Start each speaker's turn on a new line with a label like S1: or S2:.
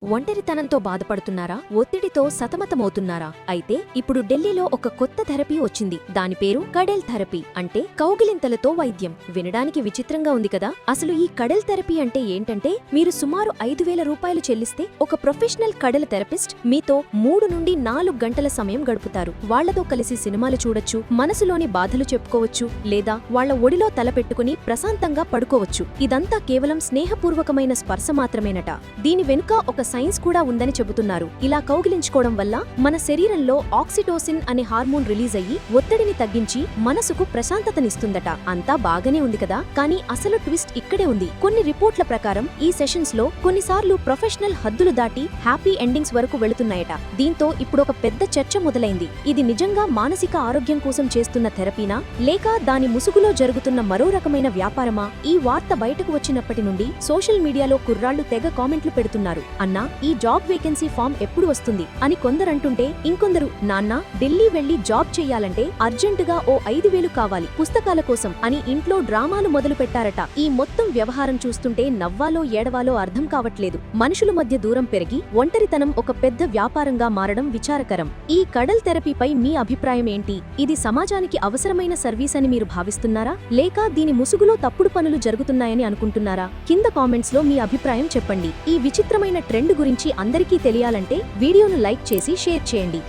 S1: ఒంటరితనంతో బాధపడుతున్నారా? ఒత్తిడితో సతమతమవుతున్నారా? అయితే ఇప్పుడు ఢిల్లీలో ఒక కొత్త థెరపీ వచ్చింది. దాని పేరు కడెల్ థెరపీ, అంటే కౌగిలింతలతో వైద్యం. వినడానికి విచిత్రంగా ఉంది కదా? అసలు ఈ కడెల్ థెరపీ అంటే ఏంటంటే, మీరు సుమారు 5,000 రూపాయలు చెల్లిస్తే ఒక ప్రొఫెషనల్ కడెల్ థెరపిస్ట్ మీతో 3 నుండి 4 గంటల సమయం గడుపుతారు. వాళ్లతో కలిసి సినిమాలు చూడొచ్చు, మనసులోని బాధలు చెప్పుకోవచ్చు, లేదా వాళ్ల ఒడిలో తలపెట్టుకుని ప్రశాంతంగా పడుకోవచ్చు. ఇదంతా కేవలం స్నేహపూర్వకమైన స్పర్శ మాత్రమేనట. దీని వెనుక ఒక సైన్స్ కూడా ఉందని చెబుతున్నారు. ఇలా కౌగిలించుకోవడం వల్ల మన శరీరంలో ఆక్సిటోసిన్ అనే హార్మోన్ రిలీజ్ అయ్యి ఒత్తిడిని తగ్గించి మనసుకు ప్రశాంతతనిస్తుందట. అంతా బాగానే ఉంది కదా? కానీ అసలు ట్విస్ట్ ఇక్కడే ఉంది. కొన్ని రిపోర్ట్ల ప్రకారం ఈ సెషన్స్ లో కొన్నిసార్లు ప్రొఫెషనల్ హద్దులు దాటి హ్యాపీ ఎండింగ్స్ వరకు వెళుతున్నాయట. దీంతో ఇప్పుడు ఒక పెద్ద చర్చ మొదలైంది. ఇది నిజంగా మానసిక ఆరోగ్యం కోసం చేస్తున్న థెరపీనా, లేక దాని ముసుగులో జరుగుతున్న మరో రకమైన వ్యాపారమా? ఈ వార్త బయటకు వచ్చినప్పటి నుండి సోషల్ మీడియాలో కుర్రాళ్లు తెగ కామెంట్లు పెడుతున్నారు. అన్నా, ఈ జాబ్ వేకెన్సీ ఫామ్ ఎప్పుడు వస్తుంది అని కొందరంటుంటే, ఇంకొందరు, నాన్నా ఢిల్లీ వెళ్లి జాబ్ చెయ్యాలంటే అర్జెంటుగా ఓ 5,000 కావాలి పుస్తకాల కోసం అని ఇంట్లో డ్రామాలు మొదలు పెట్టారట. ఈ మొత్తం వ్యవహారం చూస్తుంటే నవ్వాలో ఏడవాలో అర్థం కావట్లేదు. మనుషుల మధ్య దూరం పెరిగి ఒంటరితనం ఒక పెద్ద వ్యాపారంగా మారడం విచారకరం. ఈ కడల్ థెరపీపై మీ అభిప్రాయం ఏంటి? ఇది సమాజానికి అవసరమైన సర్వీస్ అని మీరు భావిస్తున్నారా, లేక దీని ముసుగులో తప్పుడు పనులు జరుగుతున్నాయని అనుకుంటున్నారా? కింద కామెంట్స్ లో మీ అభిప్రాయం చెప్పండి. ఈ విచిత్రమైన ట్రెండ్ గురించి అందరికీ తెలియాలంటే వీడియోను లైక్ చేసి షేర్ చేయండి.